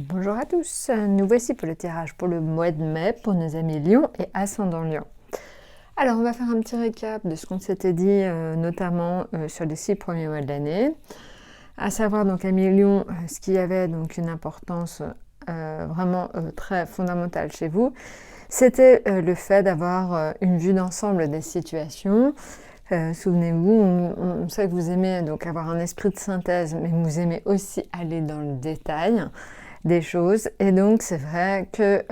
Bonjour à tous, nous voici pour le tirage pour le mois de mai pour nos amis Lion et Ascendant Lion. Alors on va faire un petit récap de ce qu'on s'était dit notamment sur les 6 premiers mois de l'année, à savoir donc amis Lion, ce qui avait donc une importance vraiment très fondamentale chez vous, c'était le fait d'avoir une vue d'ensemble des situations. Souvenez-vous, on sait que vous aimez donc avoir un esprit de synthèse, mais vous aimez aussi aller dans le détail des choses. Et donc, c'est vrai que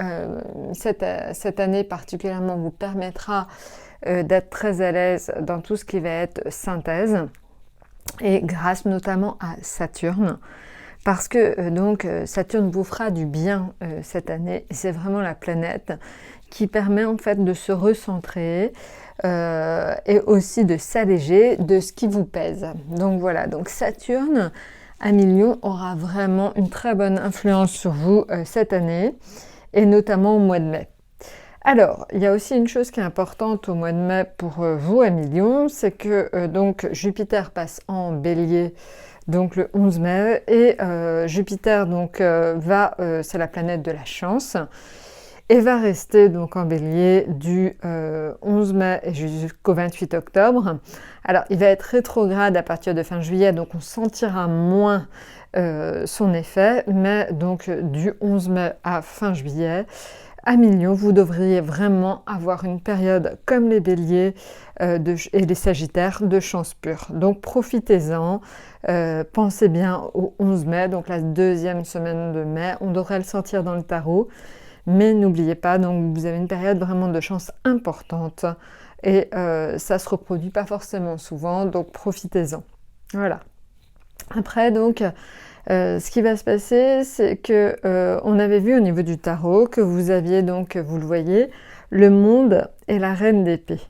cette année particulièrement vous permettra d'être très à l'aise dans tout ce qui va être synthèse, et grâce notamment à Saturne. Parce que Saturne vous fera du bien cette année, et c'est vraiment la planète qui permet en fait de se recentrer et aussi de s'alléger de ce qui vous pèse. Donc voilà, donc Saturne à Lion aura vraiment une très bonne influence sur vous cette année, et notamment au mois de mai. Alors, il y a aussi une chose qui est importante au mois de mai pour vous, amis Lion, c'est que donc Jupiter passe en Bélier donc le 11 mai, et Jupiter c'est la planète de la chance, et va rester donc en Bélier du 11 mai jusqu'au 28 octobre. Alors, il va être rétrograde à partir de fin juillet, donc on sentira moins son effet, mais donc du 11 mai à fin juillet, à Lion, vous devriez vraiment avoir une période comme les Béliers et les Sagittaires de chance pure. Donc profitez-en, pensez bien au 11 mai, donc la deuxième semaine de mai, on devrait le sentir dans le tarot. Mais n'oubliez pas, donc vous avez une période vraiment de chance importante, et ça se reproduit pas forcément souvent, donc profitez-en. Voilà. Après, donc, ce qui va se passer, c'est que on avait vu au niveau du tarot que vous aviez donc, vous le voyez, le monde et la reine d'épée.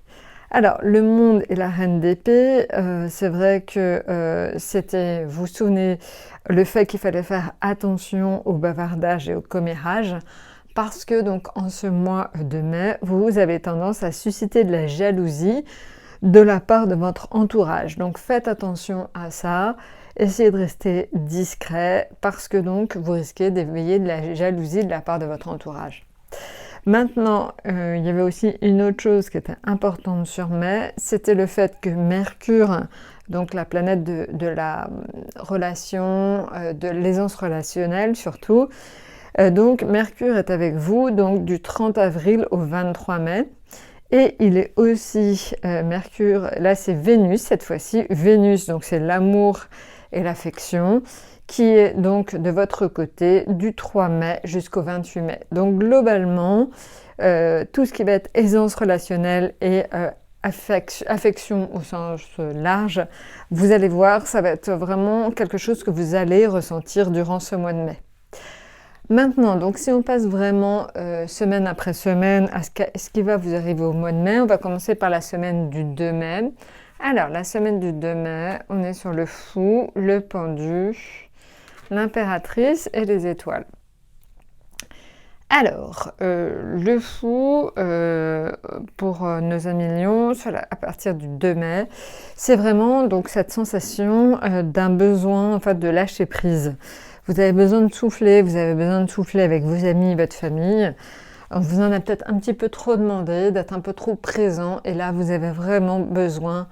Alors, le monde et la reine d'épée, c'est vrai que c'était, vous vous souvenez, le fait qu'il fallait faire attention au bavardage et au commérage, parce que donc en ce mois de mai, vous avez tendance à susciter de la jalousie de la part de votre entourage. Donc faites attention à ça, essayez de rester discret, parce que donc vous risquez d'éveiller de la jalousie de la part de votre entourage. Maintenant, il y avait aussi une autre chose qui était importante sur mai, c'était le fait que Mercure, donc la planète de la relation, de l'aisance relationnelle surtout, donc Mercure est avec vous donc du 30 avril au 23 mai. Et il est aussi Mercure, là c'est Vénus cette fois-ci. Vénus, donc c'est l'amour et l'affection, qui est donc de votre côté du 3 mai jusqu'au 28 mai. Donc globalement, tout ce qui va être aisance relationnelle et affection au sens large, vous allez voir, ça va être vraiment quelque chose que vous allez ressentir durant ce mois de mai. Maintenant, donc si on passe vraiment semaine après semaine à ce qui va vous arriver au mois de mai, on va commencer par la semaine du 2 mai. Alors, la semaine du 2 mai, on est sur le fou, le pendu, l'impératrice et les étoiles. Alors, le fou, pour nos amis Lions, à partir du 2 mai, c'est vraiment donc cette sensation d'un besoin en fait, de lâcher prise. Vous avez besoin de souffler, vous avez besoin de souffler avec vos amis, votre famille. On vous en a peut-être un petit peu trop demandé, d'être un peu trop présent, et là vous avez vraiment besoin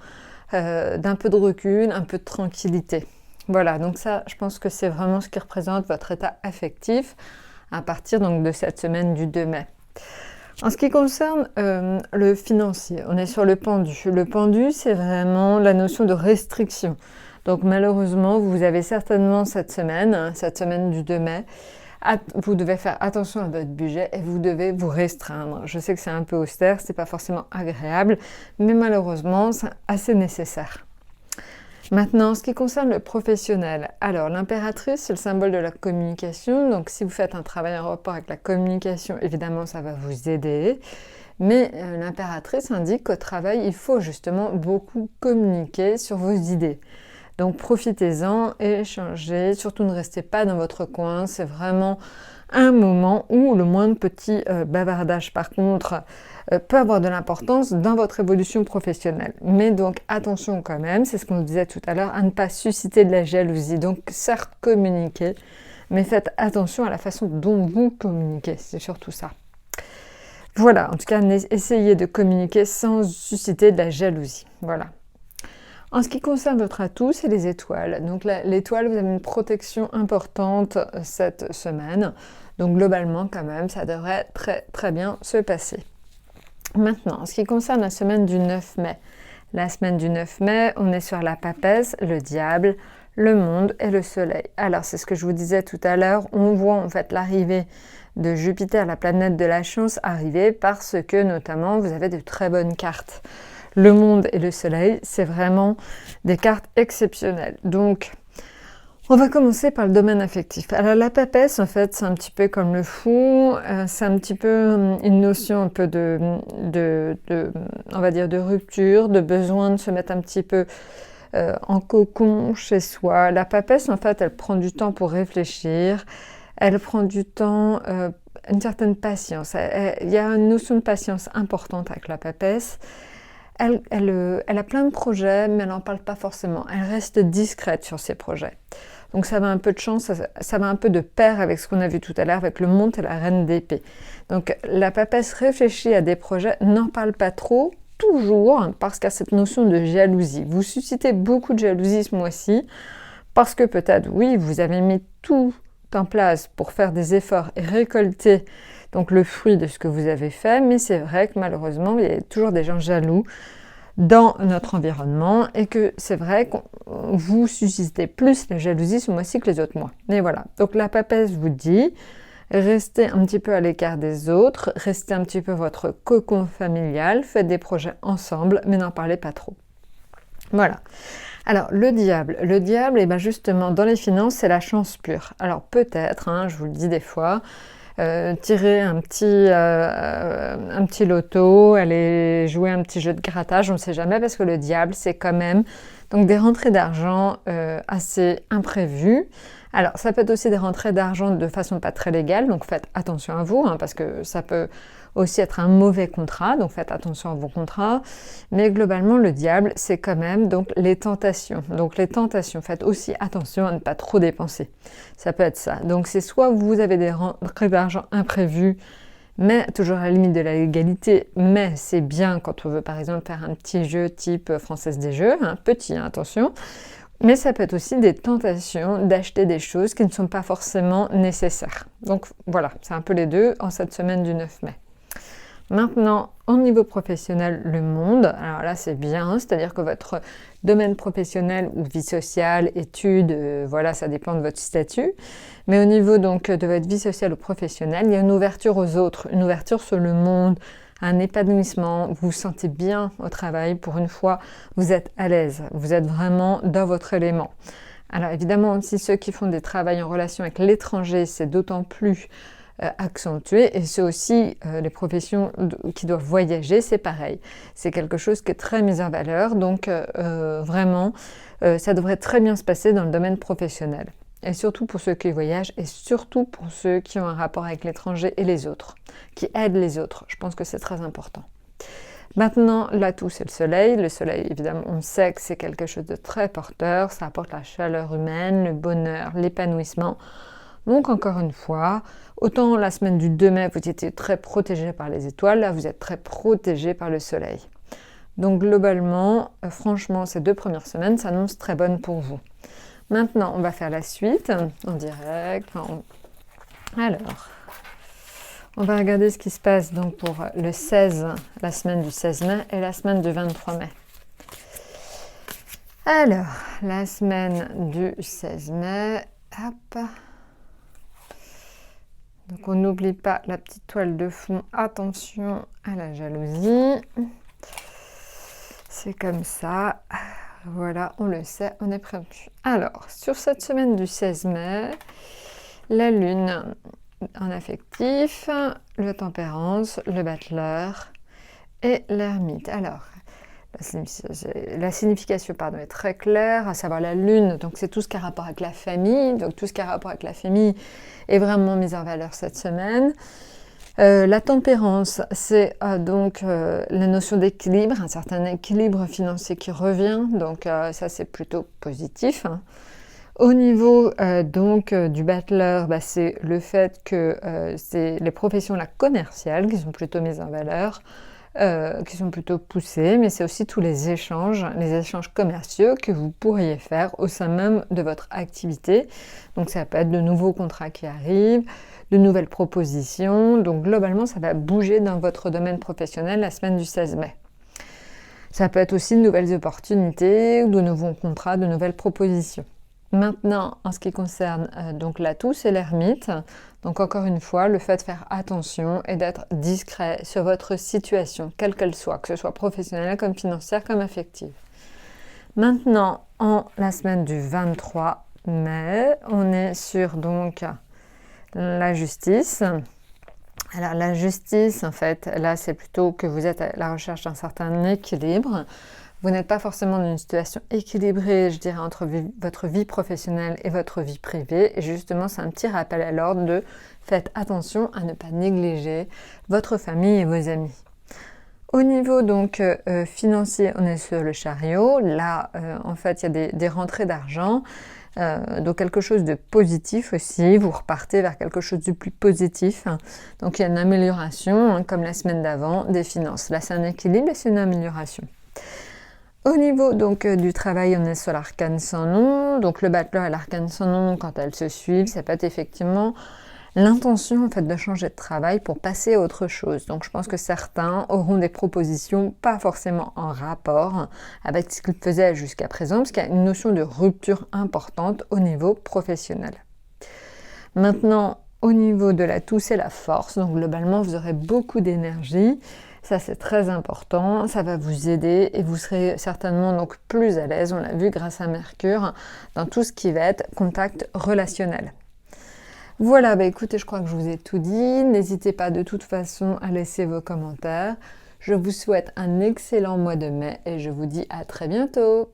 d'un peu de recul, un peu de tranquillité. Voilà, donc ça, je pense que c'est vraiment ce qui représente votre état affectif à partir donc de cette semaine du 2 mai. En ce qui concerne le financier, on est sur le pendu. Le pendu, c'est vraiment la notion de restriction. Donc malheureusement, vous avez certainement cette semaine du 2 mai, vous devez faire attention à votre budget et vous devez vous restreindre. Je sais que c'est un peu austère, c'est pas forcément agréable, mais malheureusement, c'est assez nécessaire. Maintenant, en ce qui concerne le professionnel, alors l'impératrice, c'est le symbole de la communication. Donc si vous faites un travail en rapport avec la communication, évidemment, ça va vous aider. Mais l'impératrice indique qu'au travail, il faut justement beaucoup communiquer sur vos idées. Donc profitez-en, échangez, surtout ne restez pas dans votre coin, c'est vraiment un moment où le moindre petit bavardage par contre peut avoir de l'importance dans votre évolution professionnelle. Mais donc attention quand même, c'est ce qu'on disait tout à l'heure, à ne pas susciter de la jalousie. Donc certes communiquer, mais faites attention à la façon dont vous communiquez, c'est surtout ça. Voilà, en tout cas, essayez de communiquer sans susciter de la jalousie. Voilà. En ce qui concerne votre atout, c'est les étoiles. Donc l'étoile, vous avez une protection importante cette semaine. Donc globalement, quand même, ça devrait très très bien se passer. Maintenant, en ce qui concerne la semaine du 9 mai. La semaine du 9 mai, on est sur la papesse, le diable, le monde et le soleil. Alors, c'est ce que je vous disais tout à l'heure. On voit en fait l'arrivée de Jupiter, la planète de la chance, arriver parce que notamment vous avez de très bonnes cartes. Le monde et le soleil, c'est vraiment des cartes exceptionnelles. Donc, on va commencer par le domaine affectif. Alors la papesse, en fait, c'est un petit peu comme le fou, c'est un petit peu une notion un peu on va dire, de rupture, de besoin de se mettre un petit peu en cocon chez soi. La papesse, en fait, elle prend du temps pour réfléchir. Elle prend du temps, une certaine patience. Il y a une notion de patience importante avec la papesse. Elle a plein de projets, mais elle n'en parle pas forcément. Elle reste discrète sur ses projets. Donc ça va un peu de chance, ça va un peu de pair avec ce qu'on a vu tout à l'heure, avec le monde et la reine d'épée. Donc la papesse réfléchit à des projets, n'en parle pas trop, toujours, parce qu'il y a cette notion de jalousie. Vous suscitez beaucoup de jalousie ce mois-ci, parce que peut-être, oui, vous avez mis tout en place pour faire des efforts et récolter donc le fruit de ce que vous avez fait, mais c'est vrai que malheureusement, il y a toujours des gens jaloux dans notre environnement et que c'est vrai que vous suscitez plus la jalousie ce mois-ci que les autres mois. Et voilà, donc la papesse vous dit, restez un petit peu à l'écart des autres, restez un petit peu votre cocon familial, faites des projets ensemble, mais n'en parlez pas trop. Voilà. Alors, le diable, et ben justement, dans les finances, c'est la chance pure. Alors, peut-être, je vous le dis des fois, tirer un petit loto, aller jouer un petit jeu de grattage, on ne sait jamais, parce que le diable, c'est quand même donc des rentrées d'argent assez imprévues. Alors, ça peut être aussi des rentrées d'argent de façon pas très légale, donc faites attention à vous, parce que ça peut aussi être un mauvais contrat, donc faites attention à vos contrats. Mais globalement, le diable, c'est quand même donc les tentations. Donc les tentations, faites aussi attention à ne pas trop dépenser. Ça peut être ça. Donc c'est soit vous avez des rentrées d'argent imprévues, mais toujours à la limite de la légalité, mais c'est bien quand on veut par exemple faire un petit jeu type Française des Jeux, petit, attention. Mais ça peut être aussi des tentations d'acheter des choses qui ne sont pas forcément nécessaires. Donc voilà, c'est un peu les deux en cette semaine du 9 mai. Maintenant, au niveau professionnel, le monde, alors là c'est bien, c'est-à-dire que votre domaine professionnel ou vie sociale, études, voilà, ça dépend de votre statut. Mais au niveau donc de votre vie sociale ou professionnelle, il y a une ouverture aux autres, une ouverture sur le monde, un épanouissement, vous vous sentez bien au travail, pour une fois, vous êtes à l'aise, vous êtes vraiment dans votre élément. Alors évidemment, si ceux qui font des travaux en relation avec l'étranger, c'est d'autant plus accentué, et c'est aussi les professions qui doivent voyager, c'est pareil. C'est quelque chose qui est très mis en valeur, donc vraiment, ça devrait très bien se passer dans le domaine professionnel. Et surtout pour ceux qui voyagent, et surtout pour ceux qui ont un rapport avec l'étranger et les autres, qui aident les autres. Je pense que c'est très important. Maintenant, l'atout, c'est le soleil. Le soleil, évidemment, on sait que c'est quelque chose de très porteur. Ça apporte la chaleur humaine, le bonheur, l'épanouissement. Donc, encore une fois, autant la semaine du 2 mai, vous étiez très protégé par les étoiles, là, vous êtes très protégé par le soleil. Donc, globalement, franchement, ces 2 premières semaines s'annoncent très bonnes pour vous. Maintenant, on va faire la suite en direct. Alors, on va regarder ce qui se passe donc pour le 16, la semaine du 16 mai et la semaine du 23 mai. Alors, la semaine du 16 mai, hop. Donc, on n'oublie pas la petite toile de fond. Attention à la jalousie. C'est comme ça. Voilà, on le sait, on est prévenu. Alors, sur cette semaine du 16 mai, la Lune en affectif, le tempérance, le battleur et l'ermite. Alors, la signification est très claire, à savoir la Lune, donc c'est tout ce qui a rapport avec la famille, donc tout ce qui a rapport avec la famille est vraiment mis en valeur cette semaine. La tempérance, c'est donc la notion d'équilibre, un certain équilibre financier qui revient, donc ça c'est plutôt positif. Au niveau du battleur, bah, c'est le fait que c'est les professions là, commerciales qui sont plutôt mises en valeur, qui sont plutôt poussées, mais c'est aussi tous les échanges commerciaux que vous pourriez faire au sein même de votre activité. Donc ça peut être de nouveaux contrats qui arrivent, de nouvelles propositions. Donc globalement, ça va bouger dans votre domaine professionnel la semaine du 16 mai. Ça peut être aussi de nouvelles opportunités, de nouveaux contrats, de nouvelles propositions. Maintenant, en ce qui concerne donc l'atout, c'est l'ermite. Donc encore une fois, le fait de faire attention et d'être discret sur votre situation, quelle qu'elle soit, que ce soit professionnelle, comme financière, comme affective. Maintenant, la semaine du 23 mai, on est sur donc la justice. Alors la justice, en fait, là c'est plutôt que vous êtes à la recherche d'un certain équilibre. Vous n'êtes pas forcément dans une situation équilibrée, je dirais, entre votre vie professionnelle et votre vie privée. Et justement, c'est un petit rappel à l'ordre de faites attention à ne pas négliger votre famille et vos amis. Au niveau donc financier, on est sur le chariot. Là, en fait, il y a des rentrées d'argent. Donc quelque chose de positif aussi, vous repartez vers quelque chose de plus positif. Donc il y a une amélioration, comme la semaine d'avant, des finances. Là, c'est un équilibre et c'est une amélioration. Au niveau donc du travail, on est sur l'arcane sans nom. Donc le battleur et l'arcane sans nom, quand elles se suivent, ça peut être effectivement l'intention en fait de changer de travail pour passer à autre chose. Donc je pense que certains auront des propositions pas forcément en rapport avec ce qu'ils faisaient jusqu'à présent, parce qu'il y a une notion de rupture importante au niveau professionnel. Maintenant, au niveau de l'atout, c'est la force. Donc globalement, vous aurez beaucoup d'énergie. Ça, c'est très important, ça va vous aider et vous serez certainement donc plus à l'aise, on l'a vu grâce à Mercure, dans tout ce qui va être contact relationnel. Voilà, bah écoutez, je crois que je vous ai tout dit. N'hésitez pas de toute façon à laisser vos commentaires. Je vous souhaite un excellent mois de mai et je vous dis à très bientôt.